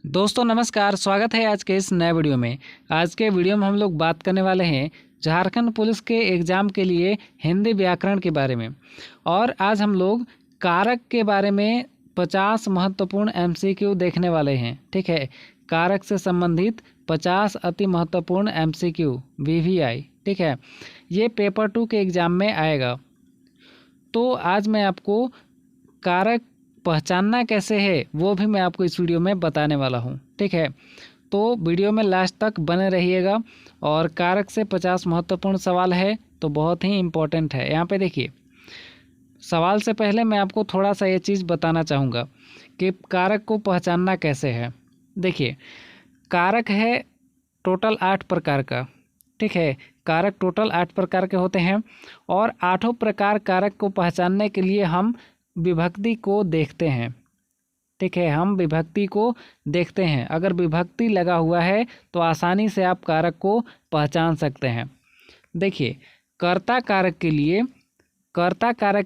दोस्तों नमस्कार, स्वागत है आज के इस नए वीडियो में। आज के वीडियो में हम लोग बात करने वाले हैं झारखंड पुलिस के एग्ज़ाम के लिए हिंदी व्याकरण के बारे में। और आज हम लोग कारक के बारे में 50 महत्वपूर्ण एमसीक्यू देखने वाले हैं। ठीक है, कारक से संबंधित 50 अति महत्वपूर्ण एमसीक्यू वीवीआई। ठीक है, ये पेपर 2 के एग्ज़ाम में आएगा। तो आज मैं आपको कारक पहचानना कैसे है वो भी मैं आपको इस वीडियो में बताने वाला हूँ। ठीक है, तो वीडियो में लास्ट तक बने रहिएगा। और कारक से 50 महत्वपूर्ण सवाल है तो बहुत ही इम्पोर्टेंट है। यहाँ पे देखिए, सवाल से पहले मैं आपको थोड़ा सा ये चीज़ बताना चाहूँगा कि कारक को पहचानना कैसे है। देखिए, कारक है टोटल 8 प्रकार का। ठीक है, कारक टोटल 8 प्रकार के होते हैं और 8 प्रकार कारक को पहचानने के लिए हम विभक्ति को देखते हैं। ठीक है, हम विभक्ति को देखते हैं। अगर विभक्ति लगा हुआ है तो आसानी से आप कारक को पहचान सकते हैं। देखिए, कर्ता कारक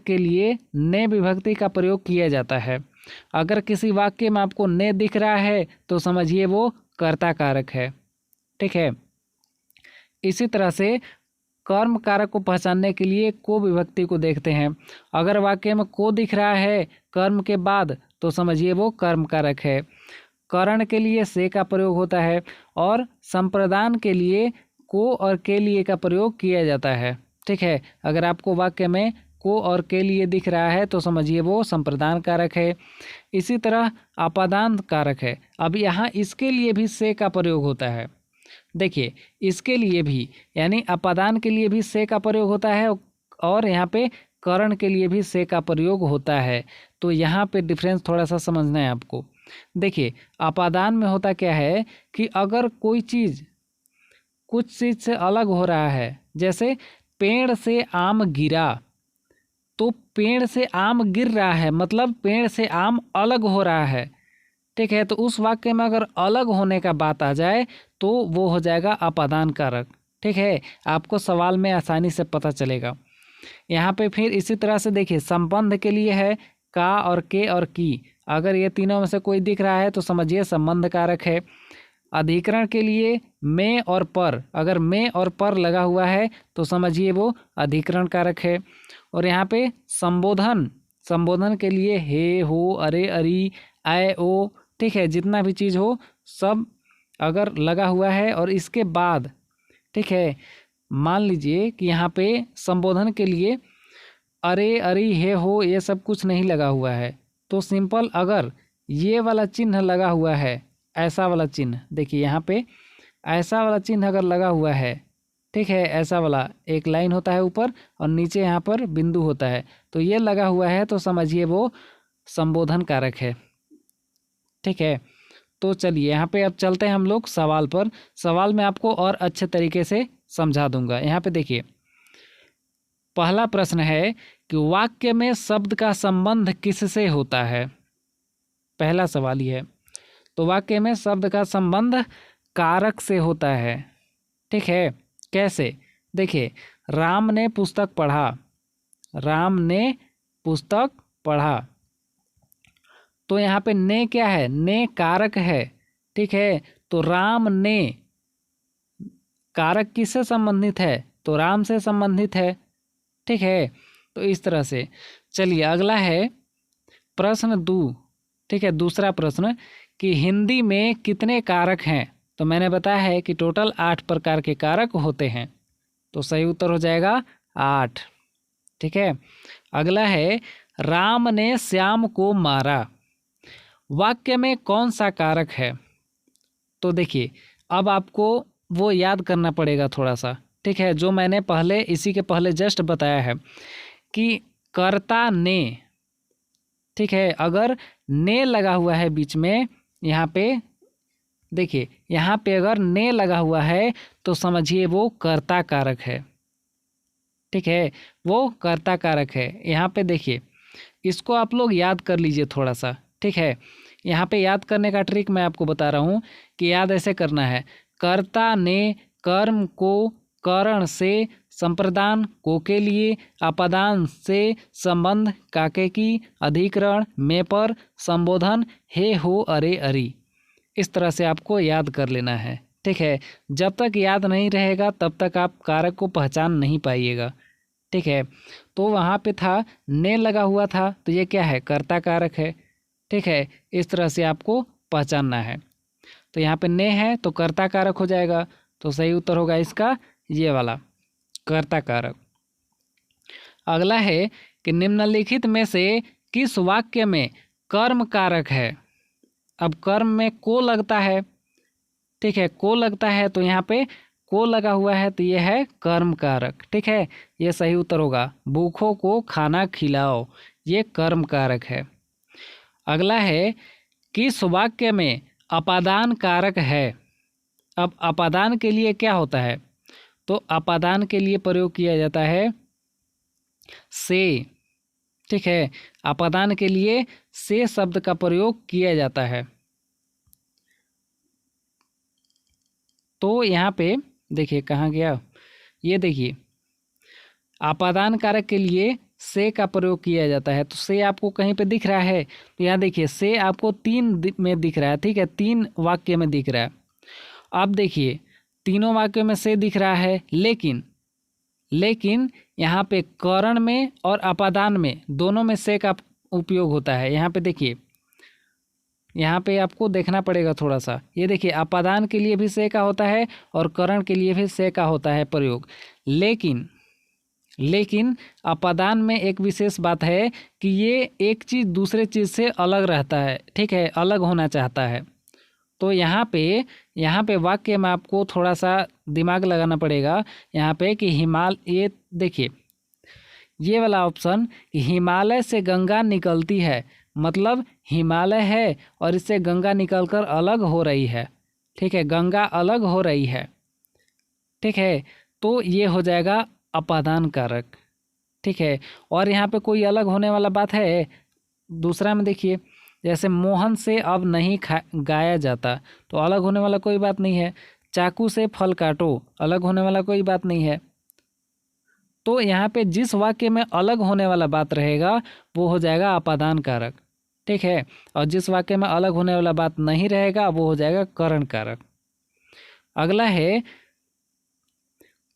के लिए ने विभक्ति का प्रयोग किया जाता है। अगर किसी वाक्य में आपको ने दिख रहा है तो समझिए वो कर्ता कारक है। ठीक है, इसी तरह से कर्म कारक को पहचानने के लिए को विभक्ति को देखते हैं। अगर वाक्य में को दिख रहा है कर्म के बाद तो समझिए वो कर्म कारक है। करण के लिए से का प्रयोग होता है और संप्रदान के लिए को और के लिए का प्रयोग किया जाता है। ठीक है, अगर आपको वाक्य में को और के लिए दिख रहा है तो समझिए वो संप्रदान कारक है। इसी तरह अपादान कारक है। अब यहाँ इसके लिए भी से का प्रयोग होता है। देखिए, इसके लिए भी यानी अपादान के लिए भी से का प्रयोग होता है और यहाँ पे करण के लिए भी से का प्रयोग होता है। तो यहाँ पे डिफरेंस थोड़ा सा समझना है आपको। देखिए, अपादान में होता क्या है कि अगर कोई चीज़ कुछ चीज़ से अलग हो रहा है, जैसे पेड़ से आम गिरा, तो पेड़ से आम गिर रहा है मतलब पेड़ से आम अलग हो रहा है। ठीक है, तो उस वाक्य में अगर अलग होने का बात आ जाए तो वो हो जाएगा अपादान कारक। ठीक है, आपको सवाल में आसानी से पता चलेगा। यहाँ पे फिर इसी तरह से देखिए, संबंध के लिए है का और के और की। अगर ये तीनों में से कोई दिख रहा है तो समझिए संबंध कारक है। अधिकरण के लिए में और पर, अगर में और पर लगा हुआ है तो समझिए वो अधिकरण कारक है। और यहाँ पे संबोधन के लिए हे हो अरे अरी आए ओ, ठीक है, जितना भी चीज़ हो सब अगर लगा हुआ है और इसके बाद, ठीक है, मान लीजिए कि यहाँ पे संबोधन के लिए अरे अरी हे हो ये सब कुछ नहीं लगा हुआ है तो सिंपल अगर ये वाला चिन्ह लगा हुआ है, ऐसा वाला चिन्ह, देखिए यहाँ पे ऐसा वाला चिन्ह अगर लगा हुआ है, ठीक है, ऐसा वाला एक लाइन होता है ऊपर और नीचे यहाँ पर बिंदु होता है, तो ये लगा हुआ है तो समझिए वो संबोधन कारक है। ठीक है, तो चलिए यहाँ पे अब चलते हैं हम लोग सवाल पर। सवाल में आपको और अच्छे तरीके से समझा दूंगा। यहाँ पे देखिए, पहला प्रश्न है कि वाक्य में शब्द का संबंध किससे होता है। पहला सवाल ये है, तो वाक्य में शब्द का संबंध कारक से होता है। ठीक है, कैसे? देखिए, राम ने पुस्तक पढ़ा, तो यहाँ पे ने क्या है? ने कारक है। ठीक है, तो राम ने कारक किससे संबंधित है? तो राम से संबंधित है। ठीक है, तो इस तरह से चलिए अगला है प्रश्न 2। ठीक है, दूसरा प्रश्न कि हिंदी में कितने कारक हैं? तो मैंने बताया है कि टोटल 8 प्रकार के कारक होते हैं, तो सही उत्तर हो जाएगा 8। ठीक है, अगला है राम ने श्याम को मारा, वाक्य में कौन सा कारक है? तो देखिए, अब आपको वो याद करना पड़ेगा थोड़ा सा। ठीक है, जो मैंने पहले इसी के पहले जस्ट बताया है कि कर्ता ने, ठीक है, अगर ने लगा हुआ है बीच में, यहाँ पे देखिए, यहाँ पे अगर ने लगा हुआ है तो समझिए वो कर्ता कारक है। ठीक है, वो कर्ता कारक है। यहाँ पे देखिए, इसको आप लोग याद कर लीजिए थोड़ा सा। ठीक है, यहाँ पे याद करने का ट्रिक मैं आपको बता रहा हूँ कि याद ऐसे करना है। कर्ता ने कर्म को करण से, संप्रदान को के लिए, अपादान से, संबंध काके की, अधिकरण में पर, संबोधन हे हो अरे अरी। इस तरह से आपको याद कर लेना है। ठीक है, जब तक याद नहीं रहेगा तब तक आप कारक को पहचान नहीं पाइएगा। ठीक है, तो वहाँ पे था ने लगा हुआ था, तो ये क्या है, कर्ता कारक है। ठीक है, इस तरह से आपको पहचानना है। तो यहाँ पे ने है तो कर्ता कारक हो जाएगा, तो सही उत्तर होगा इसका ये वाला, कर्ता कारक। अगला है कि निम्नलिखित में से किस वाक्य में कर्म कारक है। अब कर्म में को लगता है। ठीक है, को लगता है तो यहाँ पे को लगा हुआ है तो ये है कर्म कारक। ठीक है, ये सही उत्तर होगा, भूखों को खाना खिलाओ, ये कर्म कारक है। अगला है किस वाक्य में अपादान कारक है। अब अपादान के लिए क्या होता है, तो अपादान के लिए प्रयोग किया जाता है से। ठीक है, अपादान के लिए से शब्द का प्रयोग किया जाता है। तो यहाँ पे देखिए कहाँ गया, ये देखिए अपादान कारक के लिए से का प्रयोग किया जाता है। तो से आपको कहीं पे दिख रहा है, तो यहाँ देखिए से आपको में दिख रहा है। ठीक है, 3 वाक्य में दिख रहा है। अब देखिए तीनों वाक्यों में से दिख रहा है, लेकिन यहाँ पे करण में और अपादान में दोनों में से का उपयोग होता है। यहाँ पे देखिए, यहाँ पे आपको देखना पड़ेगा थोड़ा सा। ये देखिए अपादान के लिए भी से का होता है और करण के लिए भी से का होता है प्रयोग। लेकिन अपादान में एक विशेष बात है कि ये एक चीज़ दूसरे चीज़ से अलग रहता है। ठीक है, अलग होना चाहता है। तो यहाँ पे वाक्य में आपको थोड़ा सा दिमाग लगाना पड़ेगा यहाँ पे कि ये देखिए ये वाला ऑप्शन, हिमालय से गंगा निकलती है, मतलब हिमालय है और इससे गंगा निकलकर अलग हो रही है। ठीक है, गंगा अलग हो रही है। ठीक है, तो ये हो जाएगा अपादान कारक। ठीक है, और यहाँ पे कोई अलग होने वाला बात है दूसरा में देखिए, जैसे मोहन से अब नहीं गाया जाता, तो अलग होने वाला कोई बात नहीं है। चाकू से फल काटो, अलग होने वाला कोई बात नहीं है। तो यहाँ पे जिस वाक्य में अलग होने वाला बात रहेगा वो हो जाएगा अपादान कारक। ठीक है, और जिस वाक्य में अलग होने वाला बात नहीं रहेगा वो हो जाएगा करण कारक। अगला है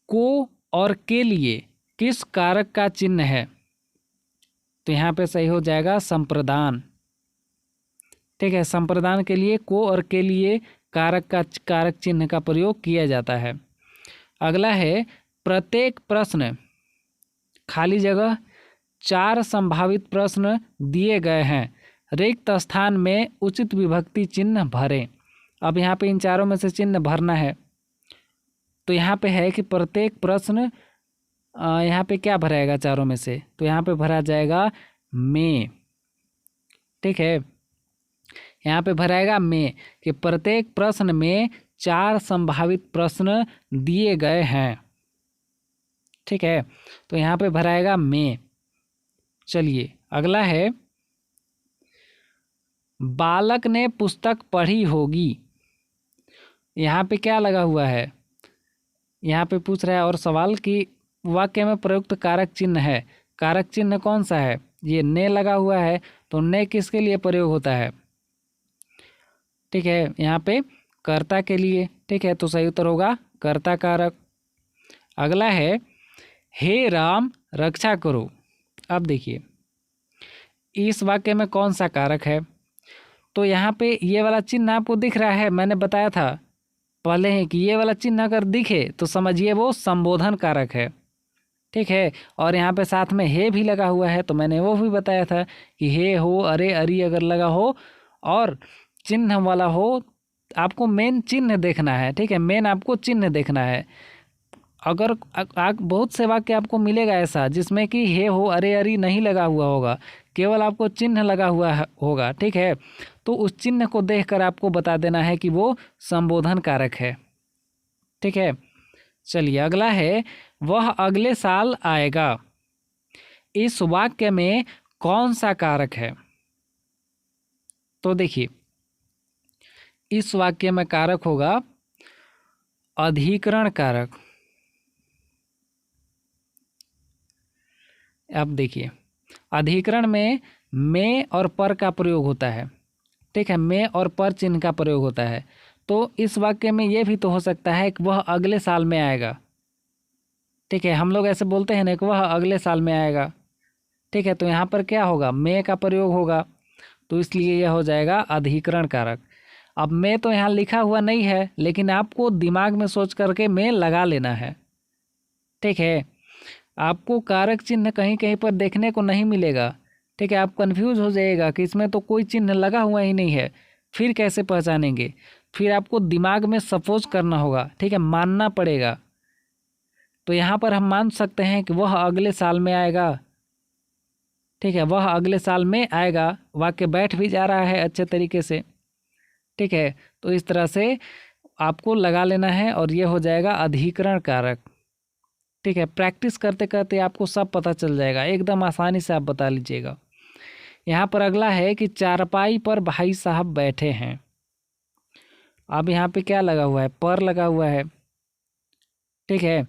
को और के लिए किस कारक का चिन्ह है, तो यहाँ पे सही हो जाएगा संप्रदान। ठीक है, संप्रदान के लिए को और के लिए कारक चिन्ह का प्रयोग किया जाता है। अगला है प्रत्येक प्रश्न खाली जगह 4 संभावित प्रश्न दिए गए हैं, रिक्त स्थान में उचित विभक्ति चिन्ह भरें। अब यहाँ पे इन चारों में से चिन्ह भरना है। तो यहाँ पे है कि प्रत्येक प्रश्न यहाँ पे क्या भराएगा चारों में से, तो यहाँ पे भरा जाएगा में। ठीक है, यहाँ पे भराएगा में कि प्रत्येक प्रश्न में 4 संभावित प्रश्न दिए गए हैं। ठीक है, तो यहाँ पे भराएगा में। चलिए अगला है बालक ने पुस्तक पढ़ी होगी। यहाँ पे क्या लगा हुआ है, यहाँ पे पूछ रहा है और सवाल कि वाक्य में प्रयुक्त कारक चिन्ह है, कारक चिन्ह कौन सा है, ये ने लगा हुआ है, तो ने किसके लिए प्रयोग होता है। ठीक है, यहाँ पे कर्ता के लिए। ठीक है, तो सही उत्तर होगा कर्ता कारक। अगला है हे राम रक्षा करो। अब देखिए इस वाक्य में कौन सा कारक है, तो यहाँ पे ये वाला चिन्ह आपको दिख रहा है, मैंने बताया था पहले ही कि ये वाला चिन्ह अगर दिखे तो समझिए वो संबोधन कारक है। ठीक है, और यहाँ पे साथ में हे भी लगा हुआ है, तो मैंने वो भी बताया था कि हे हो अरे अरी अगर लगा हो और चिन्ह वाला हो, आपको मेन चिन्ह देखना है। ठीक है, मेन आपको चिन्ह देखना है। अगर बहुत से वाक्य आपको मिलेगा ऐसा जिसमें कि हे हो अरे अरी नहीं लगा हुआ होगा, केवल आपको चिन्ह लगा हुआ होगा। ठीक है, तो उस चिन्ह को देखकर आपको बता देना है कि वो संबोधन कारक है। ठीक है, चलिए अगला है वह अगले साल आएगा। इस वाक्य में कौन सा कारक है, तो देखिए इस वाक्य में कारक होगा अधिकरण कारक। अब देखिए अधिकरण में और पर का प्रयोग होता है। ठीक है, में और पर चिन्ह का प्रयोग होता है। तो इस वाक्य में ये भी तो हो सकता है कि वह अगले साल में आएगा। ठीक है, हम लोग ऐसे बोलते हैं ना कि वह अगले साल में आएगा। ठीक है, तो यहाँ पर क्या होगा, में का प्रयोग होगा, तो इसलिए यह हो जाएगा अधिकरण कारक। अब में तो यहाँ लिखा हुआ नहीं है, लेकिन आपको दिमाग में सोच करके में लगा लेना है। ठीक है, आपको कारक चिन्ह कहीं कहीं पर देखने को नहीं मिलेगा। ठीक है, आप कंफ्यूज हो जाइएगा कि इसमें तो कोई चिन्ह लगा हुआ ही नहीं है, फिर कैसे पहचानेंगे। फिर आपको दिमाग में सपोज करना होगा, ठीक है, मानना पड़ेगा। तो यहाँ पर हम मान सकते हैं कि वह अगले साल में आएगा। ठीक है, वह अगले साल में आएगा, वाक्य बैठ भी जा रहा है अच्छे तरीके से। ठीक है, तो इस तरह से आपको लगा लेना है और ये हो जाएगा अधिकरण कारक। ठीक है, प्रैक्टिस करते करते आपको सब पता चल जाएगा, एकदम आसानी से आप बता लीजिएगा। यहाँ पर अगला है कि चारपाई पर भाई साहब बैठे हैं। अब यहाँ पे क्या लगा हुआ है, पर लगा हुआ है। ठीक है,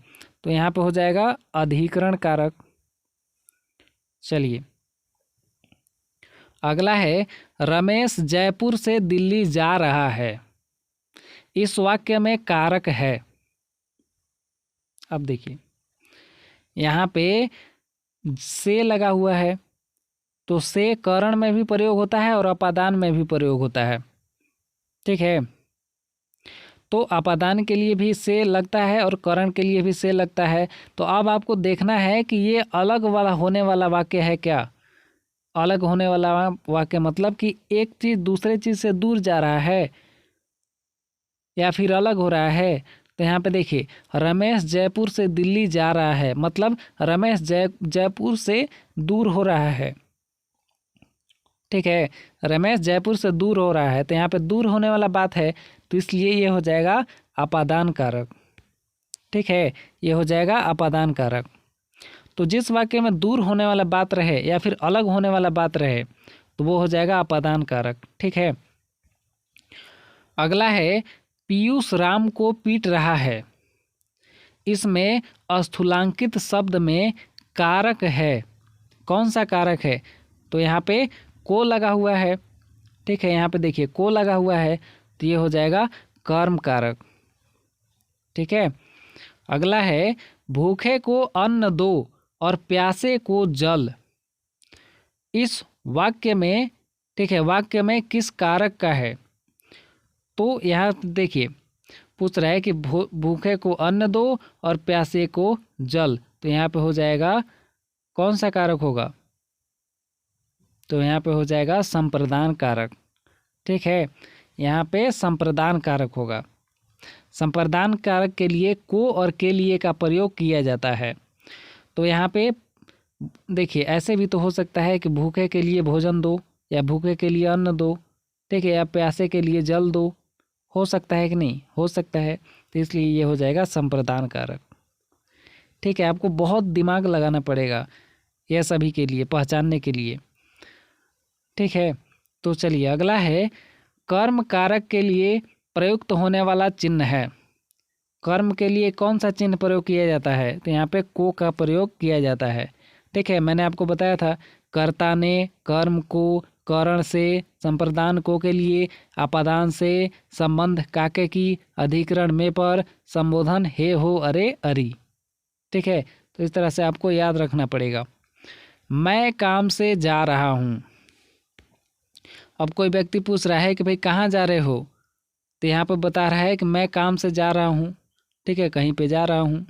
तो यहाँ पे हो जाएगा अधिकरण कारक। चलिए अगला है, रमेश जयपुर से दिल्ली जा रहा है। इस वाक्य में कारक है। अब देखिए यहाँ पे से लगा हुआ है, तो से करण में भी प्रयोग होता है और अपादान में भी प्रयोग होता है। ठीक है, तो अपादान के लिए भी से लगता है और करण के लिए भी से लगता है। तो अब आपको देखना है कि ये अलग वाला होने वाला वाक्य है क्या। अलग होने वाला वाक्य मतलब कि एक चीज़ दूसरे चीज़ से दूर जा रहा है या फिर अलग हो रहा है। तो यहाँ पे देखिए, रमेश जयपुर से दिल्ली जा रहा है, मतलब रमेश जयपुर से दूर हो रहा है। ठीक है, रमेश जयपुर से दूर हो रहा है, तो यहाँ पे दूर होने वाला बात है, तो इसलिए ये हो जाएगा अपादान कारक। ठीक है, ये हो जाएगा अपादान कारक। तो जिस वाक्य में दूर होने वाला बात रहे या फिर अलग होने वाला बात रहे, तो वो हो जाएगा अपादान कारक। ठीक है, अगला है, पीयूष राम को पीट रहा है। इसमें स्थूलांकित शब्द में कारक है। कौन सा कारक है, तो यहाँ पे को लगा हुआ है। ठीक है, यहाँ पे देखिए को लगा हुआ है, तो ये हो जाएगा कर्म कारक। ठीक है, अगला है, भूखे को अन्न दो और प्यासे को जल। इस वाक्य में, ठीक है, वाक्य में किस कारक का है। तो यहाँ देखिए पूछ रहा है कि भूखे को अन्न दो और प्यासे को जल, तो यहाँ पे हो जाएगा कौन सा कारक होगा, तो यहाँ पे हो जाएगा संप्रदान कारक। ठीक है, यहाँ पे संप्रदान कारक होगा। संप्रदान कारक के लिए को और के लिए का प्रयोग किया जाता है। तो यहाँ पे देखिए ऐसे भी तो हो सकता है कि भूखे के लिए भोजन दो या भूखे के लिए अन्न दो। ठीक है, या प्यासे के लिए जल दो, हो सकता है कि नहीं, हो सकता है, तो इसलिए ये हो जाएगा संप्रदान कारक। ठीक है, आपको बहुत दिमाग लगाना पड़ेगा यह सभी के लिए पहचानने के लिए। ठीक है, तो चलिए अगला है, कर्म कारक के लिए प्रयुक्त होने वाला चिन्ह है। कर्म के लिए कौन सा चिन्ह प्रयोग किया जाता है, तो यहाँ पे को का प्रयोग किया जाता है। ठीक है, मैंने आपको बताया था, कर्ता ने, कर्म को, करण से, संप्रदान को के लिए, अपादान से, संबंध काके की, अधिकरण में पर, संबोधन हे हो अरे अरी। ठीक है, तो इस तरह से आपको याद रखना पड़ेगा। मैं काम से जा रहा हूँ। अब कोई व्यक्ति पूछ रहा है कि भाई कहाँ जा रहे हो, तो यहाँ पर बता रहा है कि मैं काम से जा रहा हूँ। ठीक है, कहीं पे जा रहा हूँ,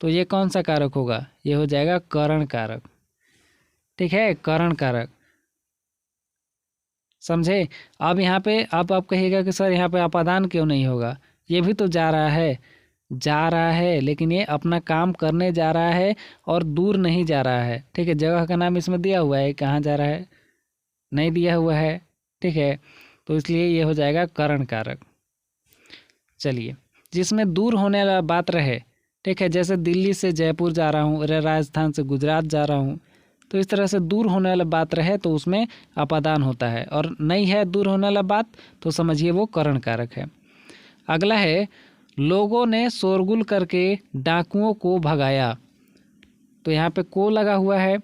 तो ये कौन सा कारक होगा, ये हो जाएगा करण कारक। ठीक है, करण कारक, समझे। अब यहाँ पे आप कहिएगा कि सर यहाँ पे अपादान क्यों नहीं होगा, ये भी तो जा रहा है, जा रहा है, लेकिन ये अपना काम करने जा रहा है और दूर नहीं जा रहा है। ठीक है, जगह का नाम इसमें दिया हुआ है, कहाँ जा रहा है नहीं दिया हुआ है। ठीक है, तो इसलिए ये हो जाएगा करण कारक। चलिए, जिसमें दूर होने वाला बात रहे, ठीक है, जैसे दिल्ली से जयपुर जा रहा हूँ, राजस्थान से गुजरात जा रहा हूँ, तो इस तरह से दूर होने वाला बात रहे तो उसमें अपादान होता है, और नहीं है दूर होने वाला बात तो समझिए वो करण कारक है। अगला है, लोगों ने शोरगुल करके डाकुओं को भगाया। तो यहाँ पे को लगा हुआ है,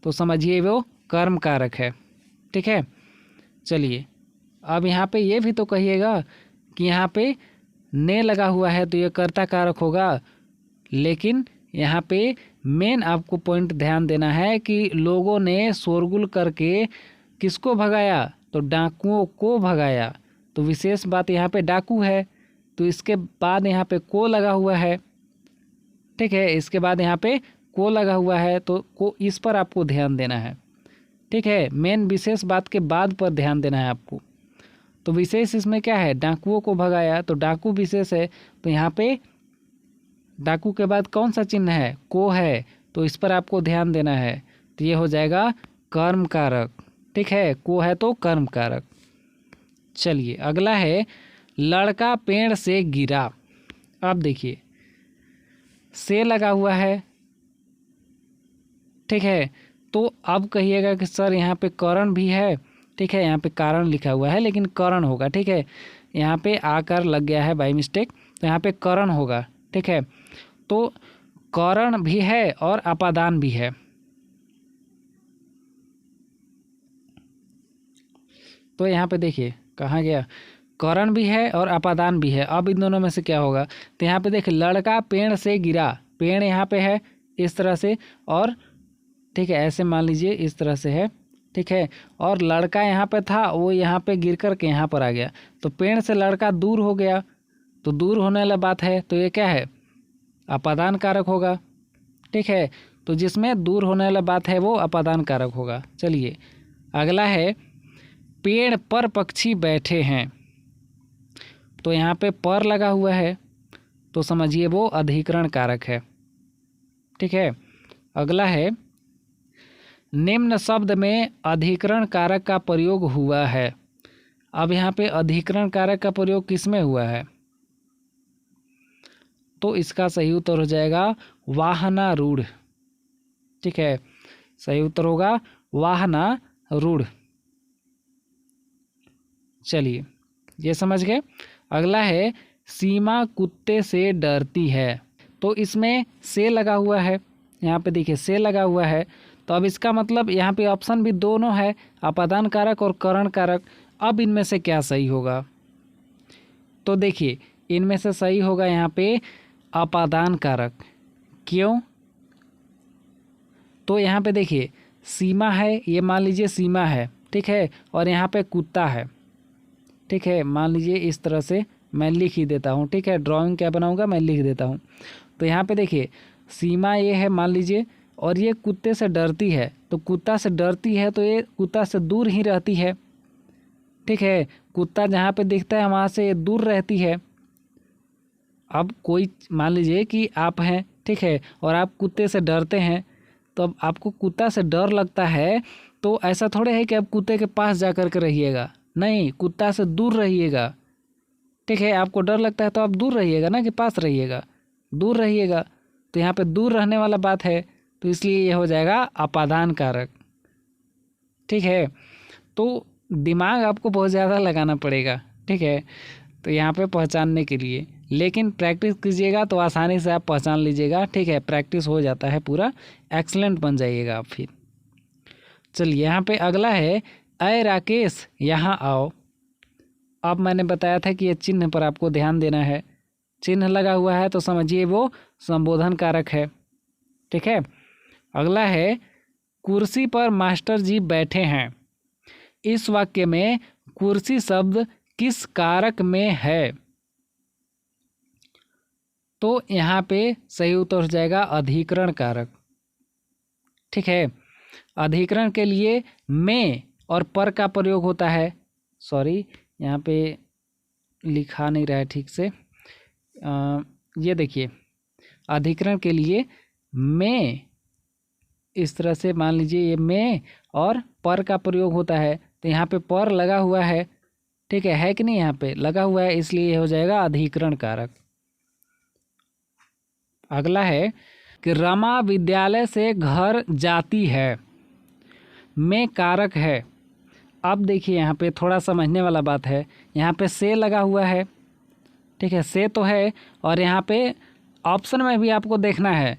तो समझिए वो कर्म कारक है। ठीक है, चलिए अब यहाँ पे ये भी तो कहिएगा कि यहाँ पे ने लगा हुआ है तो ये कर्ता कारक होगा, लेकिन यहाँ पे मेन आपको पॉइंट ध्यान देना है कि लोगों ने शोरगुल करके किसको भगाया, तो डाकुओं को भगाया। तो विशेष बात यहाँ पे डाकू है, तो इसके बाद यहाँ पे को लगा हुआ है, ठीक है, इसके बाद यहाँ पे को लगा हुआ है, तो को इस पर आपको ध्यान देना है, ठीक है। मेन विशेष बात के बाद पर ध्यान देना है आपको। तो विशेष इसमें क्या है, डाकुओं को भगाया, तो डाकू विशेष है, तो यहाँ पे डाकू के बाद कौन सा चिन्ह है, को है, तो इस पर आपको ध्यान देना है। तो ये हो जाएगा कर्म कारक, ठीक है, को है तो कर्म कारक। चलिए अगला है लड़का पेड़ से गिरा। अब देखिए से लगा हुआ है, ठीक है, तो अब कहिएगा कि सर यहाँ पे करण भी है, ठीक है, यहाँ पे कारण लिखा हुआ है लेकिन करण होगा, ठीक है, यहाँ पे आकर लग गया है बाय मिस्टेक, तो यहाँ पे करण होगा, ठीक है। तो करण भी है और अपादान भी है। तो यहाँ पे देखिए कहाँ गया, करण भी है और अपादान भी है। अब इन दोनों में से क्या होगा, तो यहाँ पे देखिए लड़का पेड़ से गिरा, पेड़ यहाँ पे है इस तरह से, और ठीक है ऐसे मान लीजिए इस तरह से है, ठीक है, और लड़का यहाँ पे था वो यहाँ पे गिर कर के यहाँ पर आ गया, तो पेड़ से लड़का दूर हो गया, तो दूर होने वाला बात है, तो ये क्या है, अपादान कारक होगा, ठीक है। तो जिसमें दूर होने वाला बात है वो अपादान कारक होगा। चलिए अगला है पेड़ पर पक्षी बैठे हैं। तो यहाँ पे पर लगा हुआ है, तो समझिए वो अधिकरण कारक है, ठीक है। अगला है निम्न शब्द में अधिकरण कारक का प्रयोग हुआ है। अब यहाँ पे अधिकरण कारक का प्रयोग किस में हुआ है, तो इसका सही उत्तर हो जाएगा वाहनारूढ़, ठीक है, सही उत्तर होगा वाहनारूढ़। चलिए ये समझ गए। अगला है सीमा कुत्ते से डरती है। तो इसमें से लगा हुआ है, यहाँ पे देखिए से लगा हुआ है, तो अब इसका मतलब यहाँ पे ऑप्शन भी दोनों है, अपादान कारक और करण कारक। अब इनमें से क्या सही होगा, तो देखिए इनमें से सही होगा यहाँ पे अपादान कारक। क्यों, तो यहाँ पे देखिए सीमा है, ये मान लीजिए सीमा है, ठीक है, और यहाँ पे कुत्ता है, ठीक है, मान लीजिए इस तरह से मैं लिख ही देता हूँ, ठीक है, ड्राइंग क्या बनाऊँगा मैं लिख देता हूँ। तो यहाँ पे देखिए सीमा ये है मान लीजिए, और ये कुत्ते से डरती है, तो कुत्ता से डरती है तो ये कुत्ता से दूर ही रहती है, ठीक है, कुत्ता जहाँ पे दिखता है वहाँ से दूर रहती है। अब कोई मान लीजिए कि आप हैं, ठीक है, और आप कुत्ते से डरते हैं, तो अब आपको कुत्ता से डर लगता है, तो ऐसा थोड़े है कि आप कुत्ते के पास जा कर के रहिएगा, नहीं, कुत्ता से दूर रहिएगा, ठीक है, आपको डर लगता है तो आप दूर रहिएगा ना कि पास रहिएगा, दूर रहिएगा। तो यहाँ पे दूर रहने वाला बात है, तो इसलिए ये हो जाएगा अपादान कारक, ठीक है। तो दिमाग आपको बहुत ज़्यादा लगाना पड़ेगा, ठीक है, तो यहाँ पे पहचानने के लिए, लेकिन प्रैक्टिस कीजिएगा तो आसानी से आप पहचान लीजिएगा, ठीक है, प्रैक्टिस हो जाता है पूरा एक्सीलेंट बन जाइएगा आप फिर। चलिए यहाँ पे अगला है अय राकेश यहाँ आओ। अब मैंने बताया था कि ये चिन्ह पर आपको ध्यान देना है, चिन्ह लगा हुआ है तो समझिए वो संबोधन कारक है, ठीक है। अगला है कुर्सी पर मास्टर जी बैठे हैं। इस वाक्य में कुर्सी शब्द किस कारक में है, तो यहाँ पे सही उत्तर हो जाएगा अधिकरण कारक, ठीक है। अधिकरण के लिए में और पर का प्रयोग होता है, सॉरी यहाँ पे लिखा नहीं रहा है ठीक से, ये देखिए अधिकरण के लिए में इस तरह से मान लीजिए ये में और पर का प्रयोग होता है, तो यहाँ पे पर लगा हुआ है, ठीक है कि नहीं, यहाँ पे लगा हुआ है, इसलिए हो जाएगा अधिकरण कारक। अगला है कि रमा विद्यालय से घर जाती है, में कारक है। अब देखिए यहाँ पे थोड़ा समझने वाला बात है, यहाँ पे से लगा हुआ है, ठीक है, से तो है, और यहाँ पे ऑप्शन में भी आपको देखना है,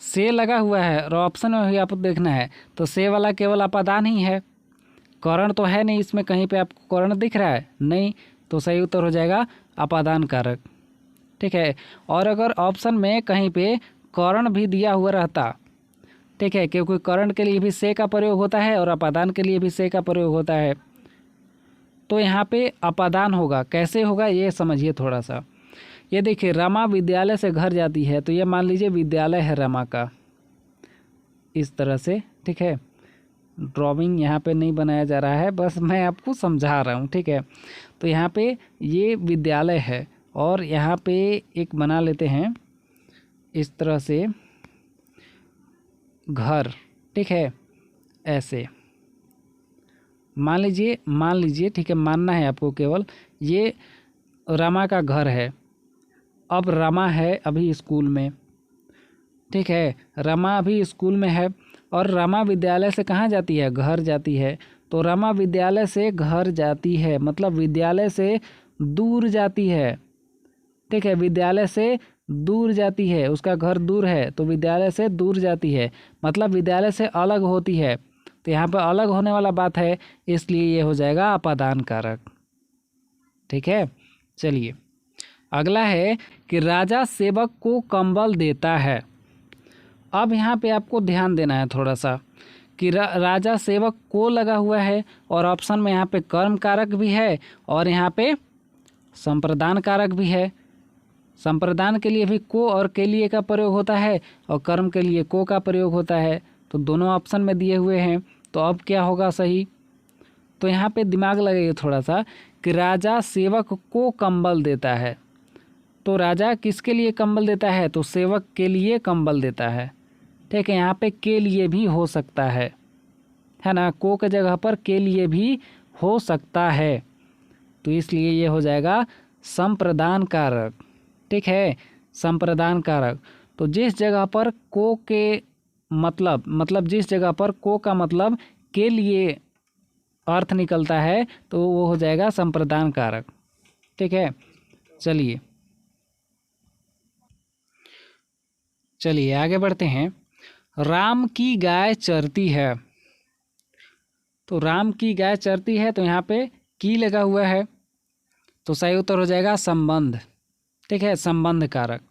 से लगा हुआ है और ऑप्शन में भी आपको देखना है, तो से वाला केवल अपादान ही है, करण तो है नहीं इसमें, कहीं पे आपको करण दिख रहा है नहीं, तो सही उत्तर हो जाएगा अपादान कारक। ठीक है, और अगर ऑप्शन में कहीं पे करण भी दिया हुआ रहता, ठीक है, क्योंकि करण के लिए भी से का प्रयोग होता है और अपादान के लिए भी से का प्रयोग होता है, तो यहाँ पे अपादान होगा। कैसे होगा ये समझिए थोड़ा सा। ये देखिए, रमा विद्यालय से घर जाती है, तो ये मान लीजिए विद्यालय है रमा का, इस तरह से। ठीक है, ड्राइंग यहाँ पे नहीं बनाया जा रहा है, बस मैं आपको समझा रहा हूँ। ठीक है, तो यहाँ पे ये विद्यालय है और यहाँ पे एक बना लेते हैं इस तरह से घर। ठीक है, ऐसे मान लीजिए। ठीक है, मानना है आपको केवल, ये रमा का घर है। अब रमा है अभी स्कूल में। ठीक है, रमा अभी स्कूल में है और रमा विद्यालय से कहाँ जाती है? घर जाती है। तो रमा विद्यालय से घर जाती है मतलब विद्यालय से दूर जाती है। ठीक है, विद्यालय से दूर जाती है, उसका घर दूर है तो विद्यालय से दूर जाती है मतलब विद्यालय से अलग होती है। तो यहाँ पर अलग होने वाला बात है, इसलिए ये हो जाएगा अपादान कारक। ठीक है, चलिए अगला है कि राजा सेवक को कंबल देता है। अब यहाँ पे आपको ध्यान देना है थोड़ा सा कि राजा सेवक को लगा हुआ है और ऑप्शन में यहाँ पे कर्म कारक भी है और यहाँ पे संप्रदान कारक भी है। संप्रदान के लिए भी को और के लिए का प्रयोग होता है और कर्म के लिए को का प्रयोग होता है, तो दोनों ऑप्शन में दिए हुए हैं। तो अब क्या होगा सही? तो यहाँ पे दिमाग लगाइए थोड़ा सा कि राजा सेवक को कंबल देता है, तो राजा किसके लिए कंबल देता है? तो सेवक के लिए कंबल देता है। ठीक है, यहाँ पे के लिए भी हो सकता है ना, को के जगह पर के लिए भी हो सकता है, तो इसलिए ये हो जाएगा संप्रदान कारक। ठीक है, संप्रदान कारक। तो जिस जगह पर को के मतलब जिस जगह पर को का मतलब के लिए अर्थ निकलता है तो वो हो जाएगा संप्रदान कारक। ठीक है, चलिए आगे बढ़ते हैं। राम की गाय चरती है, तो राम की गाय चरती है तो यहाँ पे की लगा हुआ है, तो सही उत्तर हो जाएगा संबंध। ठीक है, संबंध कारक।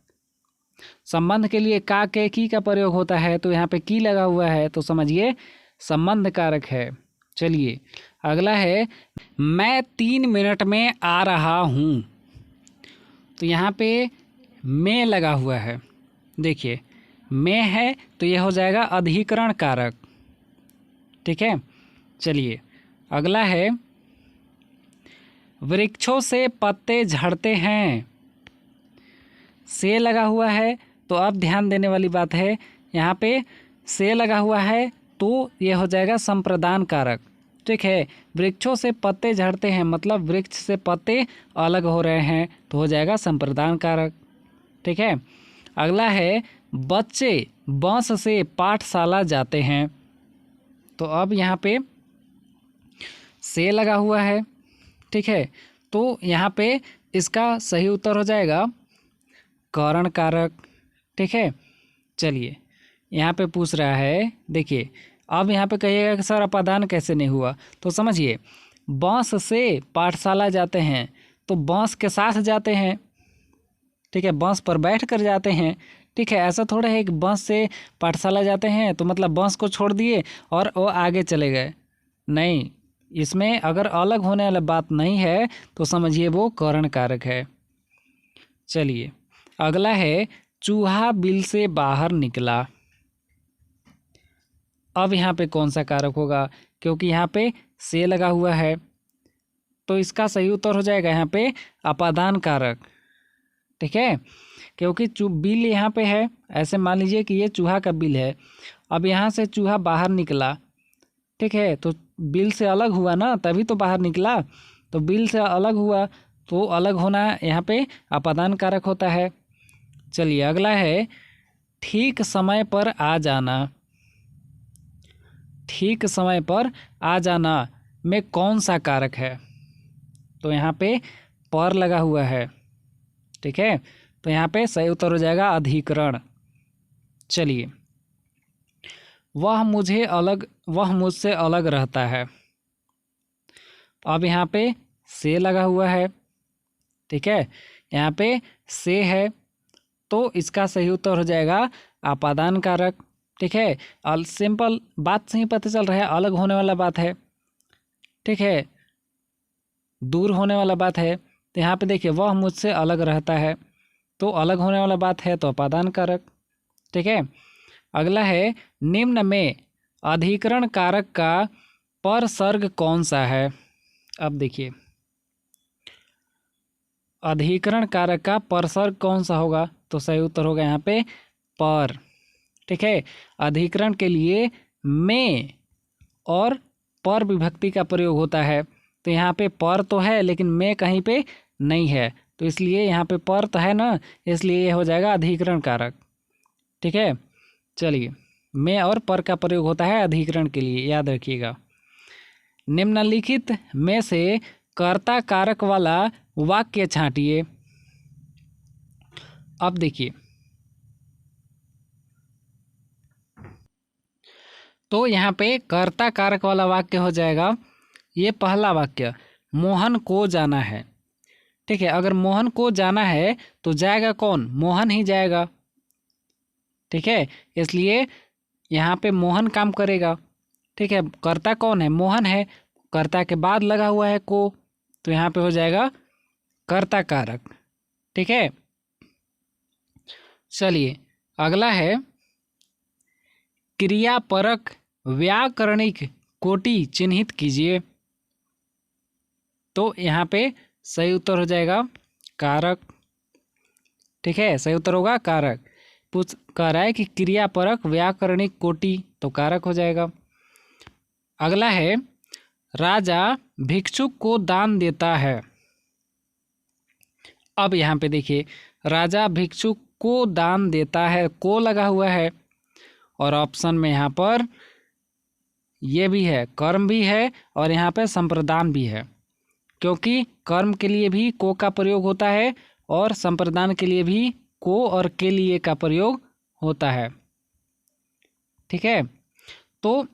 संबंध के लिए का के की का प्रयोग होता है, तो यहाँ पे की लगा हुआ है तो समझिए संबंध कारक है। चलिए अगला है, मैं 3 मिनट में आ रहा हूँ, तो यहाँ पे मैं लगा हुआ है। देखिए मैं है तो यह हो जाएगा अधिकरण कारक। ठीक है, चलिए अगला है, वृक्षों से पत्ते झड़ते हैं, से लगा हुआ है। तो अब ध्यान देने वाली बात है, यहाँ पे से लगा हुआ है तो यह हो जाएगा संप्रदान कारक। ठीक है, वृक्षों से पत्ते झड़ते हैं मतलब वृक्ष से पत्ते अलग हो रहे हैं, तो हो जाएगा संप्रदान कारक। ठीक है, अगला है, बच्चे बस से पाठशाला जाते हैं, तो अब यहाँ पे से लगा हुआ है। ठीक है, तो यहाँ पे इसका सही उत्तर हो जाएगा करण कारक। ठीक है, चलिए यहाँ पे पूछ रहा है, देखिए अब यहाँ पे कहिएगा कि सर अपादान कैसे नहीं हुआ, तो समझिए बांस से पाठशाला जाते हैं तो बांस के साथ जाते हैं। ठीक है, बांस पर बैठ कर जाते हैं। ठीक है, ऐसा थोड़ा है कि बांस से पाठशाला जाते हैं तो मतलब बांस को छोड़ दिए और वो आगे चले गए, नहीं, इसमें अगर अलग होने वाला बात नहीं है तो समझिए वो करण कारक है। चलिए अगला है, चूहा बिल से बाहर निकला। अब यहाँ पे कौन सा कारक होगा? क्योंकि यहाँ पे से लगा हुआ है तो इसका सही उत्तर हो जाएगा यहाँ पे अपादान कारक। ठीक है, क्योंकि बिल यहाँ पे है, ऐसे मान लीजिए कि ये चूहा का बिल है। अब यहाँ से चूहा बाहर निकला, ठीक है, तो बिल से अलग हुआ ना, तभी तो बाहर निकला, तो बिल से अलग हुआ तो अलग होना यहाँ पे अपादान कारक होता है। चलिए अगला है, ठीक समय पर आ जाना। ठीक समय पर आ जाना में कौन सा कारक है? तो यहाँ पे पर लगा हुआ है। ठीक है, तो यहाँ पे सही उत्तर हो जाएगा अधिकरण। चलिए, वह मुझसे अलग रहता है, अब यहाँ पे से लगा हुआ है, ठीक है, यहाँ पे से है, तो इसका सही उत्तर हो जाएगा अपादान कारक। ठीक है, और सिंपल बात से ही पता चल रहा है अलग होने वाला बात है, ठीक है, दूर होने वाला बात है। तो यहाँ पे देखिए वह मुझसे अलग रहता है, तो अलग होने वाला बात है तो अपादान कारक। ठीक है, अगला है निम्न में अधिकरण कारक का परसर्ग कौन सा है। अब देखिए अधिकरण कारक का परसर्ग कौन सा होगा, तो सही उत्तर होगा यहाँ पे पर। ठीक है, अधिकरण के लिए में और पर विभक्ति का प्रयोग होता है, तो यहाँ पे पर तो है लेकिन में कहीं पे नहीं है, तो इसलिए यहाँ पे पर तो है ना, इसलिए ये हो जाएगा अधिकरण कारक। ठीक है, चलिए में और पर का प्रयोग होता है अधिकरण के लिए, याद रखिएगा। निम्नलिखित में से कर्ता कारक वाला वाक्य छांटिए। अब देखिए तो यहाँ पे कर्ता कारक वाला वाक्य हो जाएगा ये पहला वाक्य, मोहन को जाना है। ठीक है, अगर मोहन को जाना है तो जाएगा कौन, मोहन ही जाएगा। ठीक है, इसलिए यहाँ पे मोहन काम करेगा। ठीक है, कर्ता कौन है, मोहन है, कर्ता के बाद लगा हुआ है को, तो यहाँ पे हो जाएगा कर्ता कारक। ठीक है, चलिए अगला है क्रियापरक व्याकरणिक कोटि चिन्हित कीजिए। तो यहाँ पे सही उत्तर हो जाएगा कारक। ठीक है, सही उत्तर होगा कारक। पूछ कह रहा है कि क्रियापरक व्याकरणिक कोटि, तो कारक हो जाएगा। अगला है राजा भिक्षुक को दान देता है। अब यहाँ पे देखिए राजा भिक्षुक को दान देता है, को लगा हुआ है, और ऑप्शन में यहाँ पर ये भी है, कर्म भी है और यहाँ पे संप्रदान भी है, क्योंकि कर्म के लिए भी को का प्रयोग होता है और संप्रदान के लिए भी को और के लिए का प्रयोग होता है। ठीक है, तो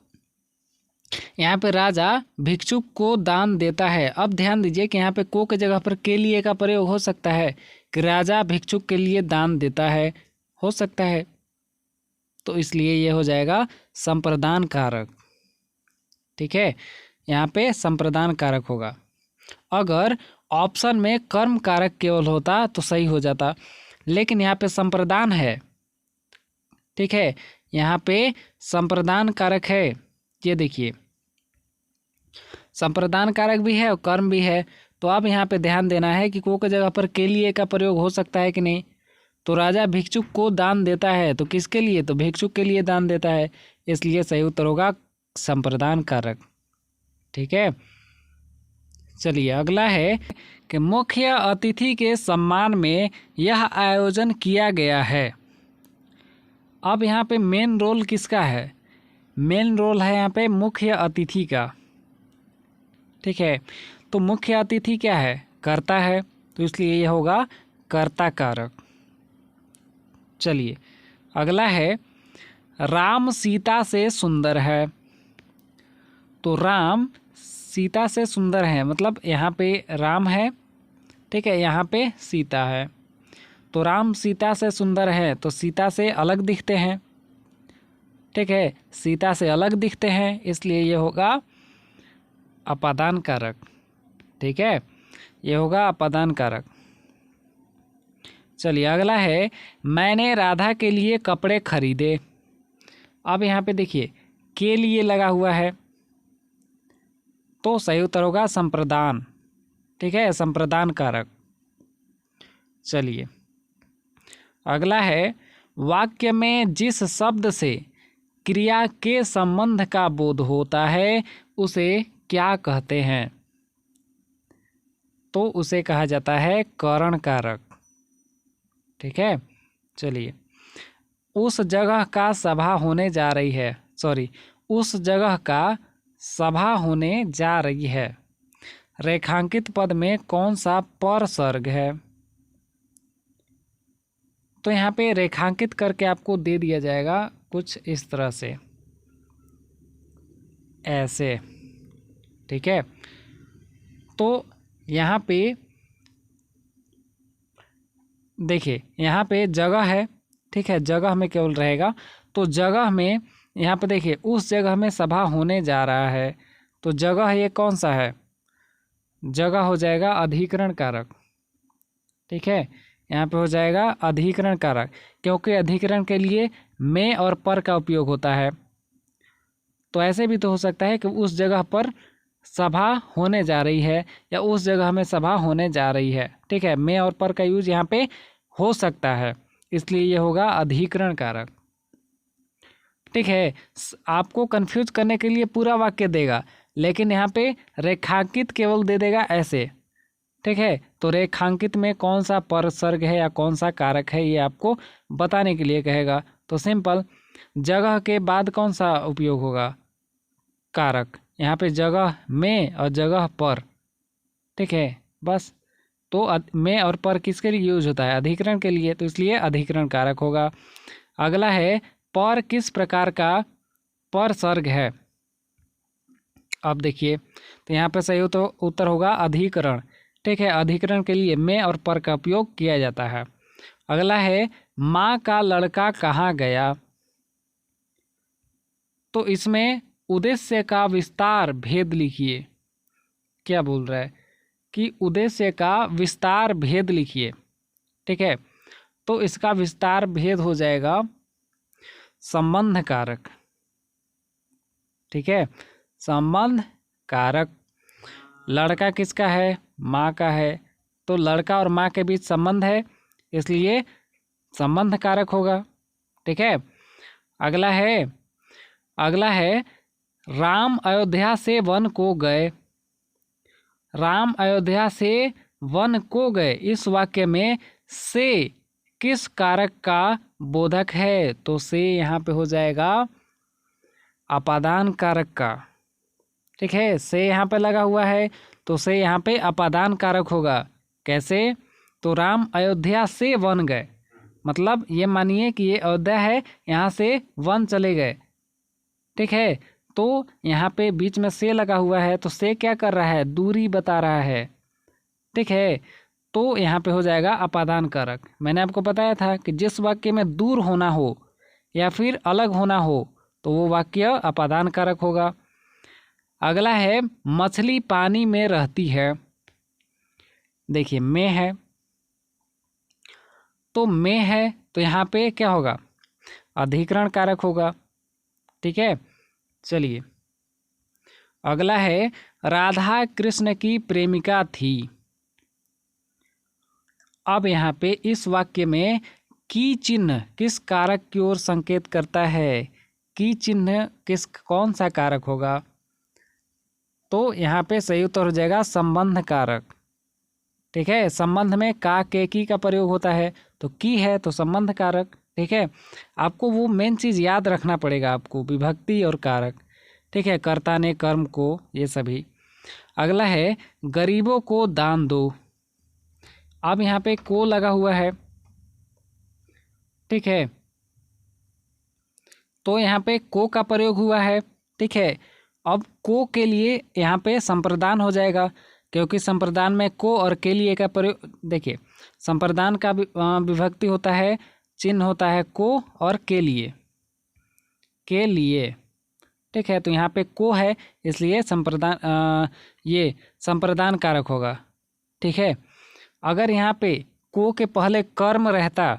यहाँ पे राजा भिक्षुक को दान देता है। अब ध्यान दीजिए कि यहाँ पे को के जगह पर के लिए का प्रयोग हो सकता है कि राजा भिक्षुक के लिए दान देता है, हो सकता है, तो इसलिए ये हो जाएगा संप्रदान कारक। ठीक है, यहाँ पे संप्रदान कारक होगा। अगर ऑप्शन में कर्म कारक केवल होता तो सही हो जाता, लेकिन यहाँ पे संप्रदान है। ठीक है, यहाँ पे संप्रदान कारक है, ये देखिए संप्रदान कारक भी है और कर्म भी है। तो अब यहाँ पे ध्यान देना है कि को के जगह पर के लिए का प्रयोग हो सकता है कि नहीं। तो राजा भिक्षुक को दान देता है, तो किसके लिए, तो भिक्षुक के लिए दान देता है, इसलिए सही उत्तर होगा संप्रदान कारक। ठीक है, चलिए अगला है कि मुख्य अतिथि के सम्मान में यह आयोजन किया गया है। अब यहाँ पे मेन रोल किसका है, मेन रोल है यहाँ पे मुख्य अतिथि का। ठीक है, तो मुख्य अतिथि क्या है, कर्ता है, तो इसलिए यह होगा कर्ता कारक। चलिए अगला है राम सीता से सुंदर है। तो राम सीता से सुंदर है, मतलब यहाँ पे राम है, ठीक है, यहाँ पे सीता है, तो राम सीता से सुंदर है, तो सीता से अलग दिखते हैं। ठीक है, सीता से अलग दिखते हैं, इसलिए ये होगा अपादान कारक। ठीक है, ये होगा अपादान कारक। चलिए अगला है मैंने राधा के लिए कपड़े खरीदे। अब यहाँ पे देखिए के लिए लगा हुआ है, तो सही उत्तर होगा संप्रदान। ठीक है, संप्रदान कारक। चलिए अगला है वाक्य में जिस शब्द से क्रिया के संबंध का बोध होता है उसे क्या कहते हैं। तो उसे कहा जाता है करण कारक। ठीक है, चलिए उस जगह का सभा होने जा रही है, उस जगह का सभा होने जा रही है, रेखांकित पद में कौन सा परसर्ग है। तो यहाँ पे रेखांकित करके आपको दे दिया जाएगा कुछ इस तरह से, ऐसे। ठीक है, तो यहाँ पे देखिए, यहाँ पे जगह है, ठीक है, जगह में केवल रहेगा। तो जगह में यहाँ पे देखिए, उस जगह में सभा होने जा रहा है, तो जगह ये कौन सा है, जगह हो जाएगा अधिकरण कारक, ठीक है, यहाँ पे हो जाएगा अधिकरण कारक, क्योंकि अधिकरण के लिए में और पर का उपयोग होता है। तो ऐसे भी तो हो सकता है कि उस जगह पर सभा होने जा रही है या उस जगह में सभा होने जा रही है, ठीक है, में और पर का यूज यहाँ पे हो सकता है, इसलिए ये होगा अधिकरण कारक, ठीक है। आपको कंफ्यूज करने के लिए पूरा वाक्य देगा, लेकिन यहाँ पे रेखांकित केवल दे देगा ऐसे, ठीक है। तो रेखांकित में कौन सा परसर्ग है या कौन सा कारक है ये आपको बताने के लिए कहेगा। तो सिंपल, जगह के बाद कौन सा उपयोग होगा, कारक, यहाँ पे जगह में और जगह पर, ठीक है, बस। तो में और पर किसके लिए यूज होता है, अधिकरण के लिए, तो इसलिए अधिकरण कारक होगा। अगला है, पर किस प्रकार का परसर्ग है। अब देखिए, तो यहाँ पे सही उत्तर होगा अधिकरण, ठीक है, अधिकरण के लिए में और पर का उपयोग किया जाता है। अगला है, माँ का लड़का कहाँ गया। तो इसमें उद्देश्य का विस्तार भेद लिखिए। क्या बोल रहा है कि उद्देश्य का विस्तार भेद लिखिए, ठीक है। तो इसका विस्तार भेद हो जाएगा संबंध कारक, ठीक है, संबंध कारक। लड़का किसका है, माँ का है, तो लड़का और माँ के बीच संबंध है, इसलिए संबंध कारक होगा, ठीक है। अगला है राम अयोध्या से वन को गए। राम अयोध्या से वन को गए, इस वाक्य में से किस कारक का बोधक है। तो से यहाँ पे हो जाएगा अपादान कारक का, ठीक है, से यहाँ पे लगा हुआ है, तो से यहाँ पे अपादान कारक होगा। कैसे, तो राम अयोध्या से वन गए, मतलब ये मानिए कि ये अयोध्या है, यहाँ से वन चले गए, ठीक है। तो यहाँ पे बीच में से लगा हुआ है, तो से क्या कर रहा है, दूरी बता रहा है, ठीक है। तो यहाँ पे हो जाएगा अपादान कारक। मैंने आपको बताया था कि जिस वाक्य में दूर होना हो या फिर अलग होना हो तो वो वाक्य अपादान कारक होगा। अगला है, मछली पानी में रहती है। देखिए, में है, तो में है, तो यहाँ पे क्या होगा, अधिकरण कारक होगा, ठीक है। चलिए, अगला है, राधा कृष्ण की प्रेमिका थी। अब यहाँ पे इस वाक्य में की चिन्ह किस कारक की ओर संकेत करता है, की चिन्ह कौन सा कारक होगा। तो यहाँ पे सही उत्तर हो जाएगा संबंध कारक, ठीक है। संबंध में का, के, की का प्रयोग होता है, तो की है तो संबंध कारक, ठीक है। आपको वो मेन चीज़ याद रखना पड़ेगा, आपको विभक्ति और कारक, ठीक है, कर्ता ने, कर्म को, ये सभी। अगला है, गरीबों को दान दो। अब यहाँ पे को लगा हुआ है, ठीक है, तो यहाँ पे को का प्रयोग हुआ है, ठीक है। अब को के लिए यहाँ पे संप्रदान हो जाएगा, क्योंकि संप्रदान में को और के लिए का प्रयोग, देखिए संप्रदान का विभक्ति होता है, चिन्ह होता है को और के लिए, ठीक है। तो यहाँ पे को है, इसलिए संप्रदान ये संप्रदान कारक होगा, ठीक है। अगर यहाँ पे को के पहले कर्म रहता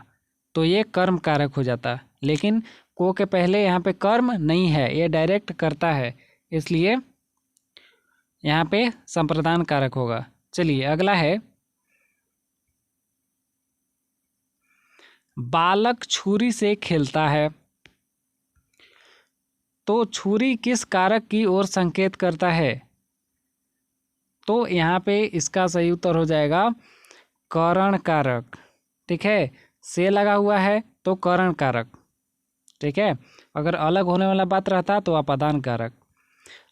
तो ये कर्म कारक हो जाता, लेकिन को के पहले यहाँ पे कर्म नहीं है, ये डायरेक्ट करता है, इसलिए यहाँ पे संप्रदान कारक होगा। चलिए, अगला है, बालक छुरी से खेलता है। तो छुरी किस कारक की ओर संकेत करता है। तो यहाँ पे इसका सही उत्तर हो जाएगा करण कारक, ठीक है। से लगा हुआ है तो करण कारक, ठीक है। अगर अलग होने वाला बात रहता तो अपादान कारक।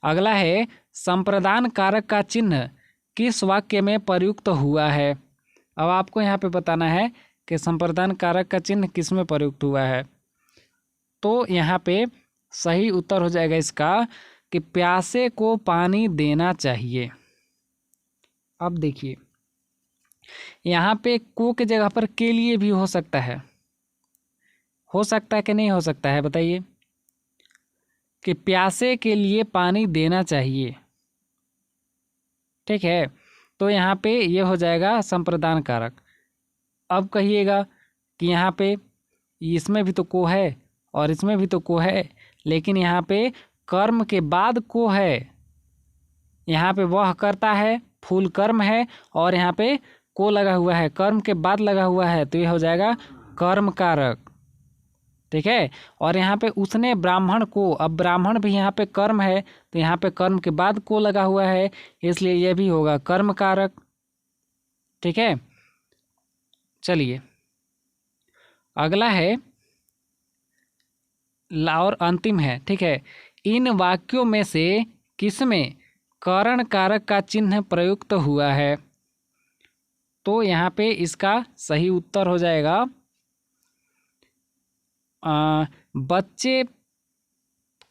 अगला है, संप्रदान कारक का चिन्ह किस वाक्य में प्रयुक्त हुआ है। अब आपको यहाँ पे बताना है कि संप्रदान कारक का चिन्ह किस में प्रयुक्त हुआ है। तो यहाँ पे सही उत्तर हो जाएगा इसका कि प्यासे को पानी देना चाहिए, अब देखिए यहाँ पे को के जगह पर के लिए भी हो सकता है कि नहीं हो सकता है, बताइए। कि प्यासे के लिए पानी देना चाहिए, ठीक है। तो यहाँ पे ये हो जाएगा संप्रदान कारक। अब कहिएगा कि यहाँ पे इसमें भी तो को है और इसमें भी तो को है, लेकिन यहाँ पे कर्म के बाद को है। यहाँ पे वह करता है, फूल कर्म है, और यहाँ पे को लगा हुआ है, कर्म के बाद लगा हुआ है, तो ये हो जाएगा कर्म कारक, ठीक है। और यहाँ पे उसने ब्राह्मण को, अब ब्राह्मण भी यहाँ पे कर्म है, तो यहाँ पे कर्म के बाद को लगा हुआ है, इसलिए ये भी होगा कर्म कारक, ठीक है। चलिए अगला है और अंतिम है, ठीक है। इन वाक्यों में से किसमें करण कारक का चिन्ह प्रयुक्त हुआ है? तो यहाँ पे इसका सही उत्तर हो जाएगा बच्चे,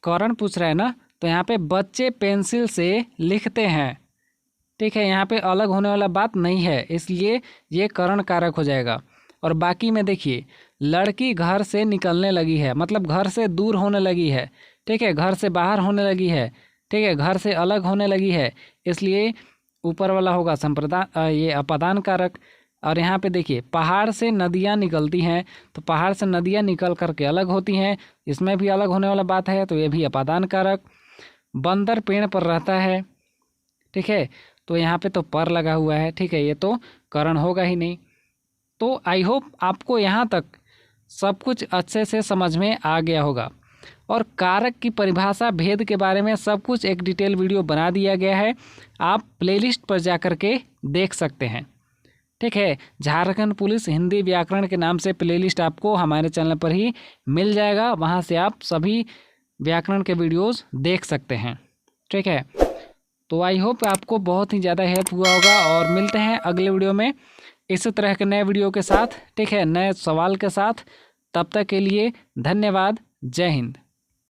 करण पूछ रहा है ना, तो यहाँ पे बच्चे पेंसिल से लिखते हैं, ठीक है। यहाँ पे अलग होने वाला बात नहीं है, इसलिए ये करण कारक हो जाएगा। और बाकी में देखिए, लड़की घर से निकलने लगी है, मतलब घर से दूर होने लगी है, ठीक है, घर से बाहर होने लगी है, ठीक है, घर से अलग होने लगी है, इसलिए ऊपर वाला होगा संप्रदान, ये अपादान कारक। और यहाँ पे देखिए, पहाड़ से नदियाँ निकलती हैं, तो पहाड़ से नदियाँ निकल करके अलग होती हैं, इसमें भी अलग होने वाला बात है, तो ये भी अपादान कारक। बंदर पेड़ पर रहता है, ठीक है, तो यहाँ पे तो पर लगा हुआ है, ठीक है, ये तो करण होगा ही नहीं। तो आई होप आपको यहाँ तक सब कुछ अच्छे से समझ में आ गया होगा, और कारक की परिभाषा भेद के बारे में सब कुछ एक डिटेल वीडियो बना दिया गया है, आप प्लेलिस्ट पर जा कर के देख सकते हैं, ठीक है। झारखंड पुलिस हिंदी व्याकरण के नाम से प्लेलिस्ट आपको हमारे चैनल पर ही मिल जाएगा, वहाँ से आप सभी व्याकरण के वीडियोस देख सकते हैं, ठीक है। तो आई होप आपको बहुत ही ज़्यादा हेल्प हुआ होगा, और मिलते हैं अगले वीडियो में इसी तरह के नए वीडियो के साथ, ठीक है, नए सवाल के साथ। तब तक के लिए धन्यवाद। जय हिंद।